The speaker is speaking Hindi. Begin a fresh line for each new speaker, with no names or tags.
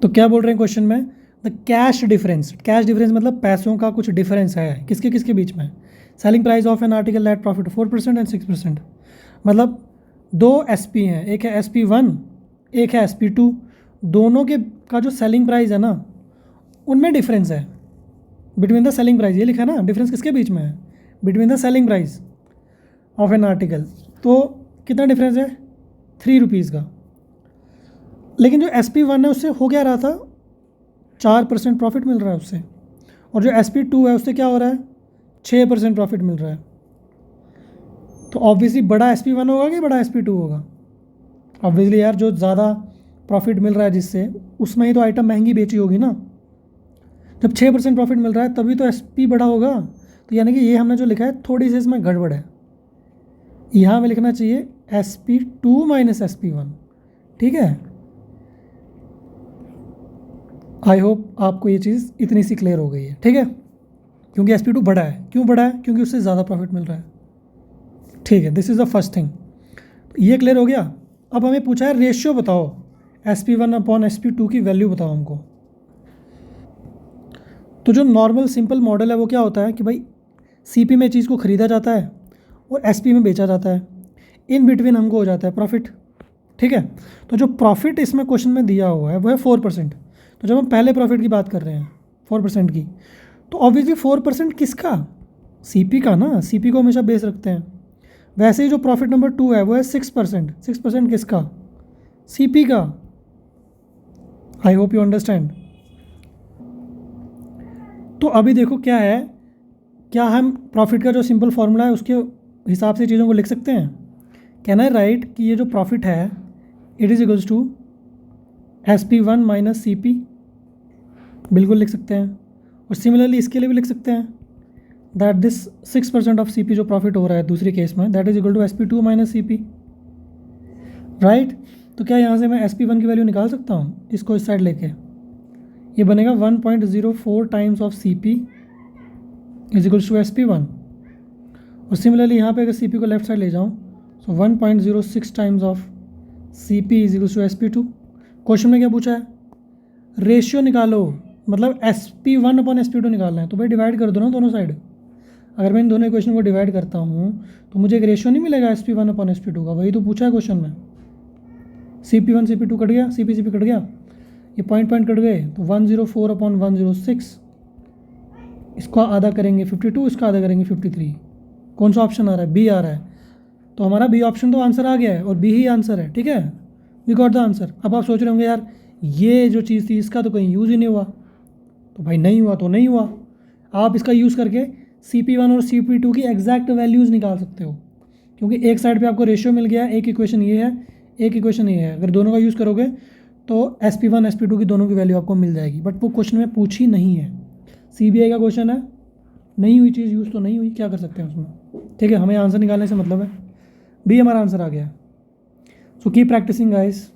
तो क्या बोल रहे हैं क्वेश्चन में, the cash difference, cash difference मतलब पैसों का कुछ डिफरेंस है किसके किसके बीच में, selling price of an article at profit 4% and 6%। मतलब दो SP हैं, एक है SP1 एक है SP2, दोनों के का जो सेलिंग प्राइस है ना उनमें डिफरेंस है, बिटवीन द सेलिंग प्राइस, ये लिखा है ना, डिफरेंस किसके बीच में है, between the selling price of an article. तो कितना डिफरेंस है, 3 रुपीज़ का। लेकिन जो SP1 है उससे हो क्या रहा था, 4% प्रॉफिट मिल रहा है उससे, और जो SP2 है उससे क्या हो रहा है, 6% प्रॉफिट मिल रहा है। तो ऑब्वियसली बड़ा SP1 होगा कि बड़ा SP2 होगा, ऑब्वियसली यार जो ज़्यादा प्रॉफिट मिल रहा है जिससे, उसमें ही तो आइटम महंगी बेची होगी ना। जब 6% प्रॉफिट मिल रहा है तभी तो SP बड़ा होगा। तो यानी कि ये हमने जो लिखा है थोड़ी सी इसमें गड़बड़ है, यहाँ में लिखना चाहिए SP2 माइनस SP1, ठीक है। आई होप आपको ये चीज़ इतनी सी क्लियर हो गई है, ठीक है। क्योंकि SP2 बड़ा है, क्यों बड़ा है, क्योंकि उससे ज़्यादा प्रॉफिट मिल रहा है, ठीक है। This is the first thing, ये क्लियर हो गया। अब हमें पूछा है रेशियो बताओ, SP1 अपॉन SP2 की वैल्यू बताओ हमको। तो जो नॉर्मल सिंपल मॉडल है वो क्या होता है कि भाई CP में चीज़ को ख़रीदा जाता है और SP में बेचा जाता है, इन बिटवीन हमको हो जाता है प्रॉफिट, ठीक है। तो जो प्रॉफिट इसमें क्वेश्चन में दिया हुआ है वो है 4%। तो जब हम पहले प्रॉफिट की बात कर रहे हैं 4% की, तो ऑब्वियसली 4% किसका, CP का ना, CP को हमेशा बेस रखते हैं। वैसे ही जो प्रॉफिट नंबर 2 है वो है 6%, 6% किसका, CP का। I hope you understand. तो अभी देखो क्या है, क्या हम प्रॉफिट का जो सिंपल फार्मूला है उसके हिसाब से चीज़ों को लिख सकते हैं। कैन आई राइट कि ये जो प्रॉफिट है it is equals to SP1 minus CP, बिल्कुल लिख सकते हैं। और सिमिलरली इसके लिए भी लिख सकते हैं दैट दिस 6% ऑफ CP जो प्रॉफिट हो रहा है दूसरी केस में, that is equal to SP2 minus CP, right. तो क्या यहाँ से मैं SP1 की वैल्यू निकाल सकता हूँ, इसको इस साइड लेके, ये बनेगा 1.04 times of CP is equals to SP1। और सिमिलरली यहाँ पे अगर CP को लेफ्ट साइड ले जाऊँ so 1.06 times of CP is equals to SP2। Question में क्या पूछा है, रेशियो निकालो, मतलब SP1 अपॉन SP2 निकालना है। तो भाई डिवाइड कर दो ना दोनों साइड। अगर मैं इन दोनों इक्वेशन को डिवाइड करता हूँ तो मुझे एक रेशियो नहीं मिलेगा SP1 अपॉन SP2 का, वही तो पूछा है क्वेश्चन में। CP1 CP2 कट गया, CP CP कट गया, ये पॉइंट कट गए, तो 104 अपॉन 106, इसको आधा करेंगे 52, इसका आधा करेंगे 53। कौन सा ऑप्शन आ रहा है, B आ रहा है। तो हमारा B ऑप्शन तो आंसर आ गया है और B ही आंसर है, ठीक है। We got the answer. अब आप सोच रहे होंगे यार ये जो चीज़ थी इसका तो कहीं यूज़ ही नहीं हुआ। तो भाई नहीं हुआ तो नहीं हुआ, आप इसका यूज़ करके CP1 और CP2 की एग्जैक्ट वैल्यूज़ निकाल सकते हो। क्योंकि एक साइड पे आपको रेशियो मिल गया, एक इक्वेशन ये है, एक इक्वेशन ये है। अगर दोनों का यूज़ करोगे तो SP1 SP2 की दोनों की वैल्यू आपको मिल जाएगी। बट वो क्वेश्चन में पूछी नहीं है, CBI का क्वेश्चन है, नहीं हुई चीज़ यूज़ तो नहीं हुई, क्या कर सकते हैं उसमें, ठीक है। हमें आंसर निकालने से मतलब है, B हमारा आंसर आ गया। So keep practising guys.